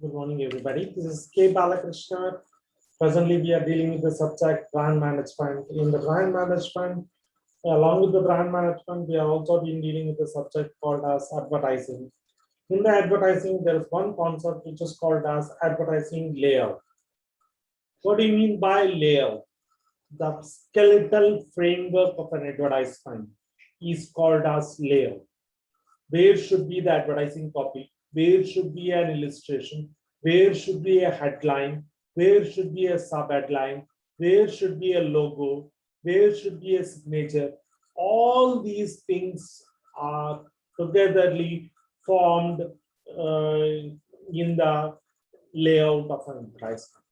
Good morning, everybody. This is K. Balakrishna. Presently, we are dealing with the subject brand management. In the brand management, along with the brand management, we are also been dealing with the subject called as advertising. In the advertising, there is one concept which is called as advertising layout. What do you mean by layout? The skeletal framework of an advertisement is called as layout. Where should be the advertising copy? Where should be an illustration? Where should be a headline? Where should be a sub-headline? Where should be a logo? Where should be a signature? All these things are togetherly formed in the layout of an advertisement.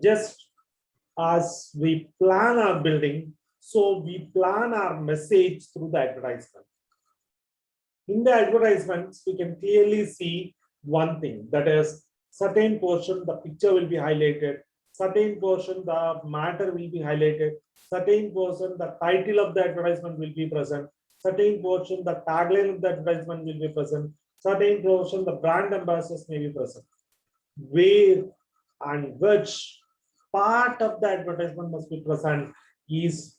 Just as we plan our building, so we plan our message through the advertisement. In the advertisements, we can clearly see one thing, that is certain portion, the picture will be highlighted, certain portion, the matter will be highlighted, certain portion, the title of the advertisement will be present, certain portion, the tagline of the advertisement will be present, certain portion, the brand ambassadors may be present. Where and which part of the advertisement must be present is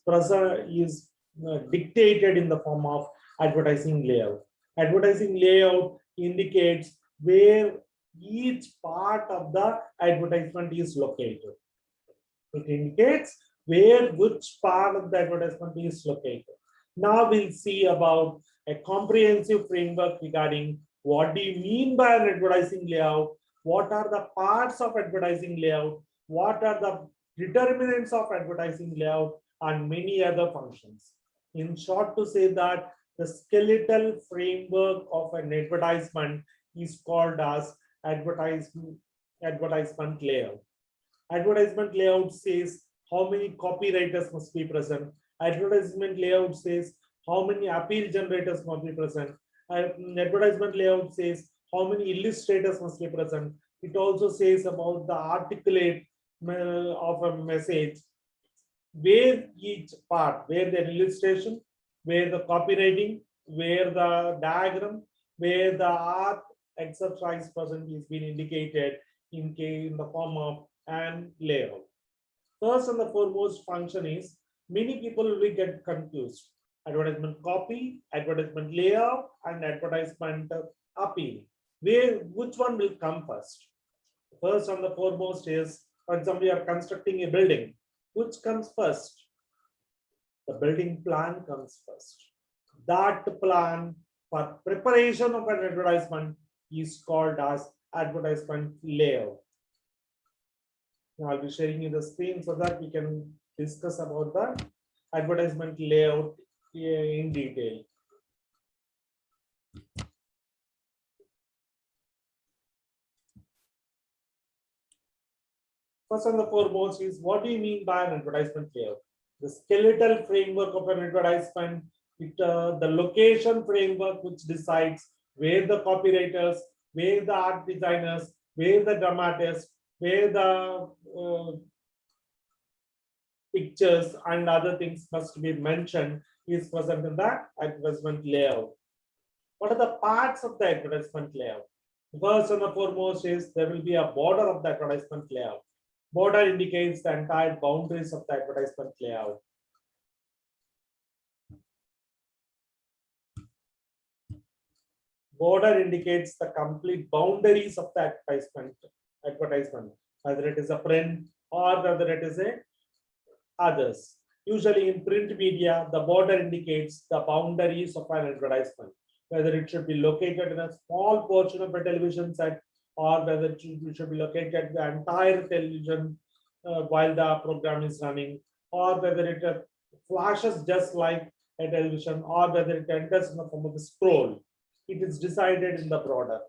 dictated in the form of advertising layout. Advertising layout indicates where each part of the advertisement is located. It indicates where which part of the advertisement is located. Now we'll see about a comprehensive framework regarding what do you mean by an advertising layout, what are the parts of advertising layout, what are the determinants of advertising layout, and many other functions. In short, to say that the skeletal framework of an advertisement is called as advertisement layout. Advertisement layout says how many copywriters must be present. Advertisement layout says how many appeal generators must be present. Advertisement layout says how many illustrators must be present. It also says about the articulate of a message, where each part, where the illustration, where the copywriting, where the diagram, where the art exercise present is being indicated in the form of an layout. First and the foremost function is, many people will get confused. Advertisement copy, advertisement layout, and advertisement appeal. Which one will come first? First and the foremost is, for example, you are constructing a building. Which comes first? The building plan comes first. That plan for preparation of an advertisement is called as advertisement layout. Now I'll be sharing you the screen so that we can discuss about the advertisement layout in detail. First and the foremost is, what do you mean by an advertisement layout? The skeletal framework of an advertisement, the location framework which decides where the copywriters, where the art designers, where the dramatists, where the pictures and other things must be mentioned is present in the advertisement layout. What are the parts of the advertisement layout? First and the foremost is, there will be a border of the advertisement layout. Border indicates the entire boundaries of the advertisement layout. Border indicates the complete boundaries of the advertisement, whether it is a print or whether it is a others. Usually in print media, the border indicates the boundaries of an advertisement, whether it should be located in a small portion of a television set, or whether it should be located the entire television while the program is running, or whether it flashes just like a television, or whether it enters in the form of a scroll. It is decided in the border.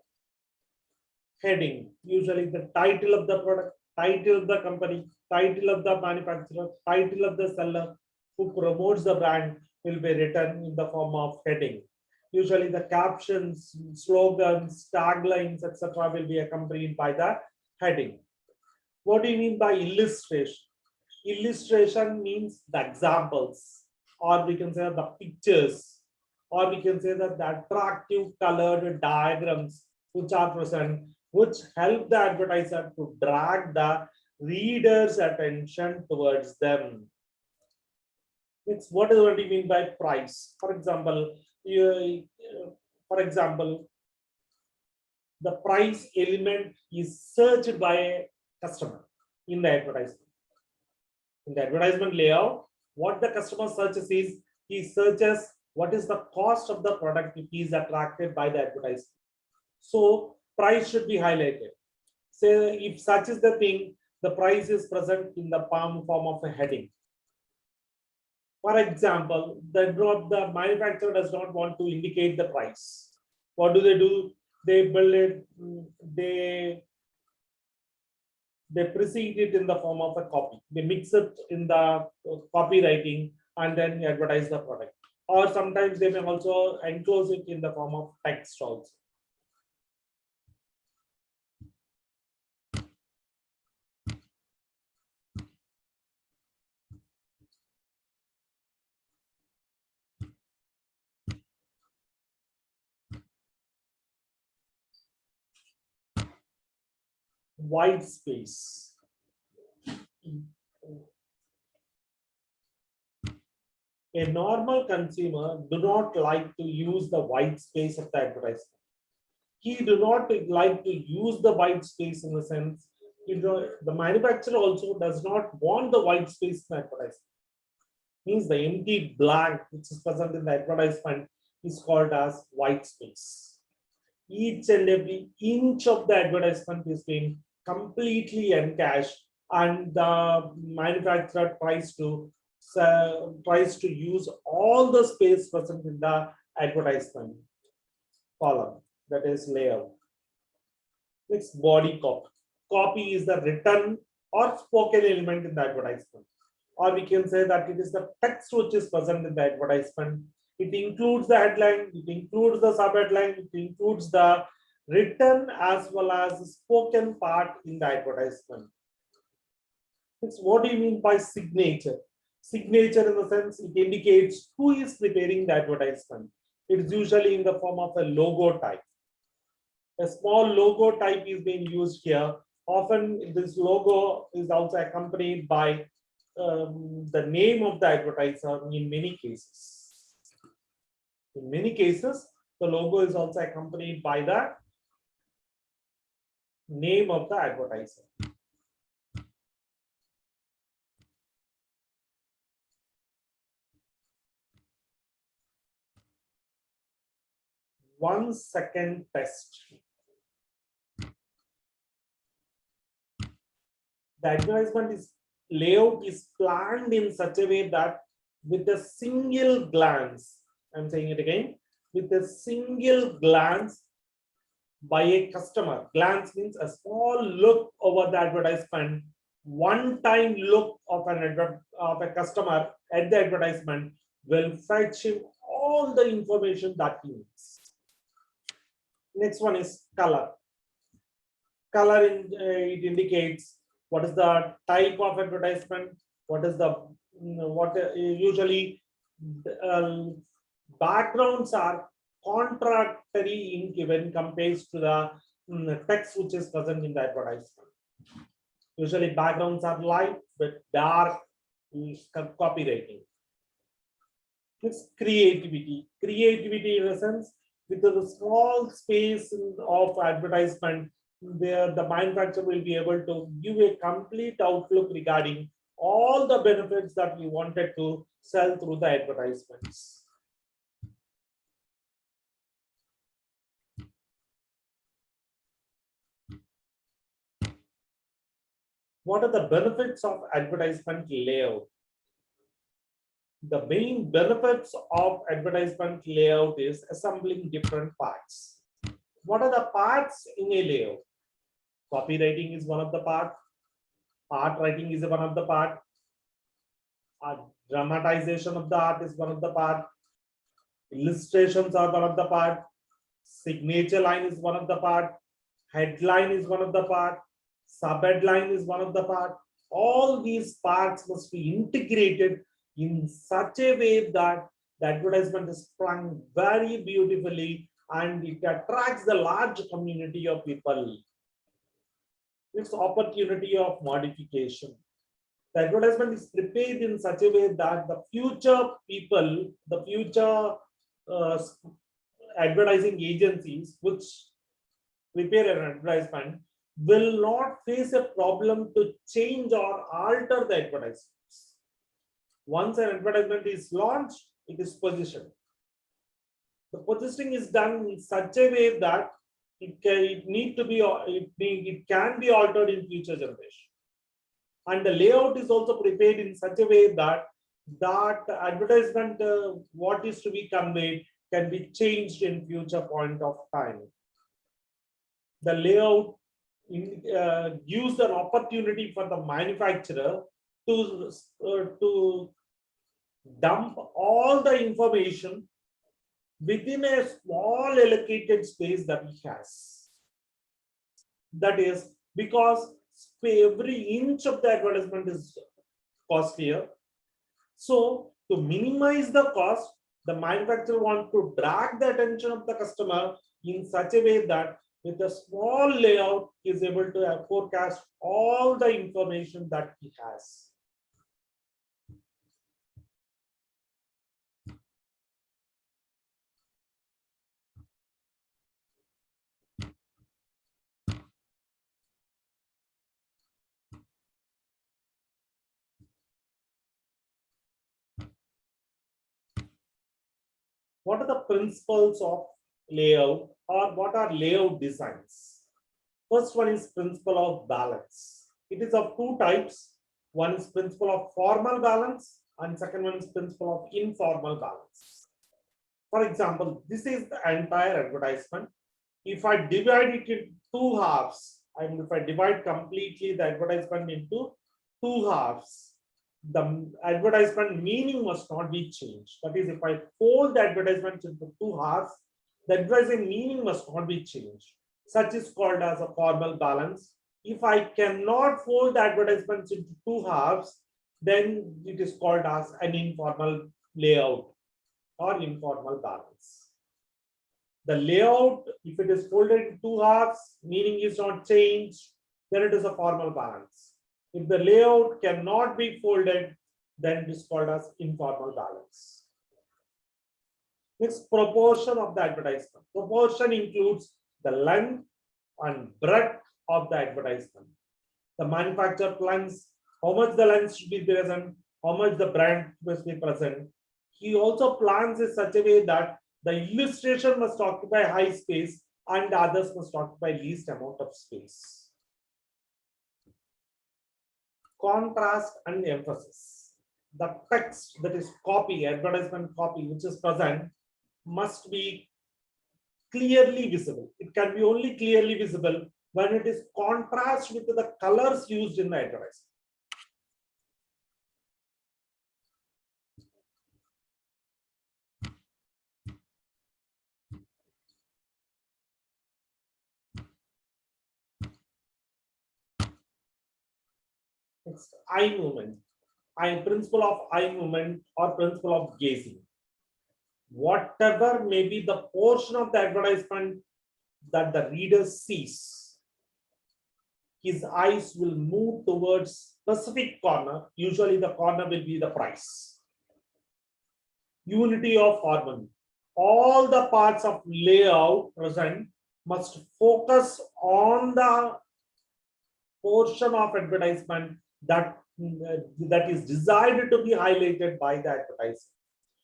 Heading, usually the title of the product, title of the company, title of the manufacturer, title of the seller who promotes the brand will be written in the form of heading. Usually the captions, slogans, taglines, etc. will be accompanied by the heading. What do you mean by illustration? Illustration means the examples, or we can say the pictures, or we can say that the attractive colored diagrams which are present which help the advertiser to drag the reader's attention towards them. It's what do you mean by price? For example, for example, the price element is searched by a customer in the advertisement. In the advertisement layout, what the customer searches is, he searches what is the cost of the product if he is attracted by the advertisement. So price should be highlighted. Say if such is the thing, the price is present in the form of a heading. For example, the manufacturer does not want to indicate the price. What do? They build it, they precede it in the form of a copy. They mix it in the copywriting and then advertise the product. Or sometimes they may also enclose it in the form of text also. White space. A normal consumer do not like to use the white space of the advertisement. He do not like to use the white space in the sense, the manufacturer also does not want the white space in the advertisement. Means the empty blank which is present in the advertisement is called as white space. Each and every inch of the advertisement is being completely encashed, and the manufacturer tries to use all the space present in the advertisement column, that is layout. Next, body copy. Copy is the written or spoken element in the advertisement, or we can say that it is the text which is present in the advertisement. It includes the headline, it includes the subheadline, it includes the written as well as the spoken part in the advertisement. It's what do you mean by signature? Signature in the sense it indicates who is preparing the advertisement. It is usually in the form of a logo type. A small logo type is being used here. Often this logo is also accompanied by the name of the advertiser in many cases. In many cases, the logo is also accompanied by the name of the advertiser. One second test. The advertisement layout is planned in such a way that with a single glance, I'm saying it again, with a single glance by a customer, glance means a small look over the advertisement, one time look of a customer at the advertisement will fetch him all the information that he needs. Next one is color. Color it indicates what is the type of advertisement, what is the usually backgrounds are contradictory when compared to the text which is present in the advertisement. Usually backgrounds are light but dark copywriting. It's creativity. Creativity in a sense, with the small space of advertisement, where the manufacturer will be able to give a complete outlook regarding all the benefits that we wanted to sell through the advertisements. What are the benefits of advertisement layout? The main benefits of advertisement layout is assembling different parts. What are the parts in a layout? Copywriting is one of the parts. Art writing is one of the part. Dramatization of the art is one of the part. Illustrations are one of the part. Signature line is one of the part. Headline is one of the part. Subheadline is one of the part. All these parts must be integrated in such a way that the advertisement is planned very beautifully and it attracts the large community of people. It's opportunity of modification. The advertisement is prepared in such a way that the future people, the future uh, advertising agencies which prepare an advertisement will not face a problem to change or alter the advertisements. Once an advertisement is launched, it is positioned. The positioning is done in such a way that it can be altered in future generation. And the layout is also prepared in such a way that advertisement, what is to be conveyed, can be changed in future point of time. The layout gives an opportunity for the manufacturer to dump all the information within a small allocated space that he has. That is because every inch of the advertisement is costlier. So to minimize the cost, the manufacturer wants to drag the attention of the customer in such a way that with a small layout, he is able to forecast all the information that he has. What are the principles of layout, or what are layout designs? First one is principle of balance. It is of two types. One is principle of formal balance, and second one is principle of informal balance. For example, this is the entire advertisement. If I divide it into two halves, and if I divide completely the advertisement into two halves, the advertisement meaning must not be changed. That is, if I fold the advertisement into two halves, the advertising meaning must not be changed. Such is called as a formal balance. If I cannot fold the advertisements into two halves, then it is called as an informal layout or informal balance. The layout, if it is folded in two halves, meaning is not changed, then it is a formal balance. If the layout cannot be folded, then it is called as informal balance. Next, proportion of the advertisement. Proportion includes the length and breadth of the advertisement. The manufacturer plans how much the length should be present, how much the brand must be present. He also plans in such a way that the illustration must occupy high space and the others must occupy least amount of space. Contrast and emphasis. The text, that is copy, advertisement copy, which is present, must be clearly visible. It can be only clearly visible when it is contrast with the colors used in the advertisement. It's eye movement. Principle of eye movement or principle of gazing. Whatever may be the portion of the advertisement that the reader sees, his eyes will move towards specific corner. Usually the corner will be the price. Unity of harmony. All the parts of layout present must focus on the portion of advertisement that is desired to be highlighted by the advertiser.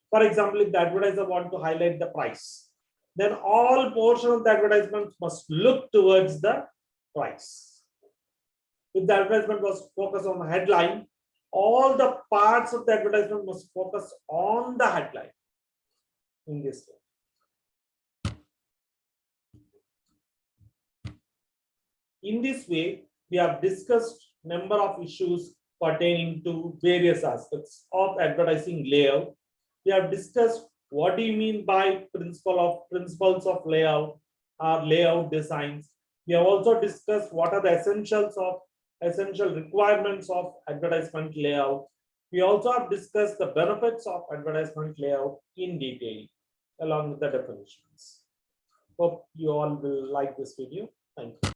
For example, if the advertiser wants to highlight the price, then all portion of the advertisement must look towards the price. If the advertisement was focused on the headline, all the parts of the advertisement must focus on the headline in this way. In this way, we have discussed number of issues pertaining to various aspects of advertising layout. We have discussed what do you mean by principles of layout or layout designs. We have also discussed what are the essential requirements of advertisement layout. We also have discussed the benefits of advertisement layout in detail along with the definitions. Hope you all will like this video. Thank you.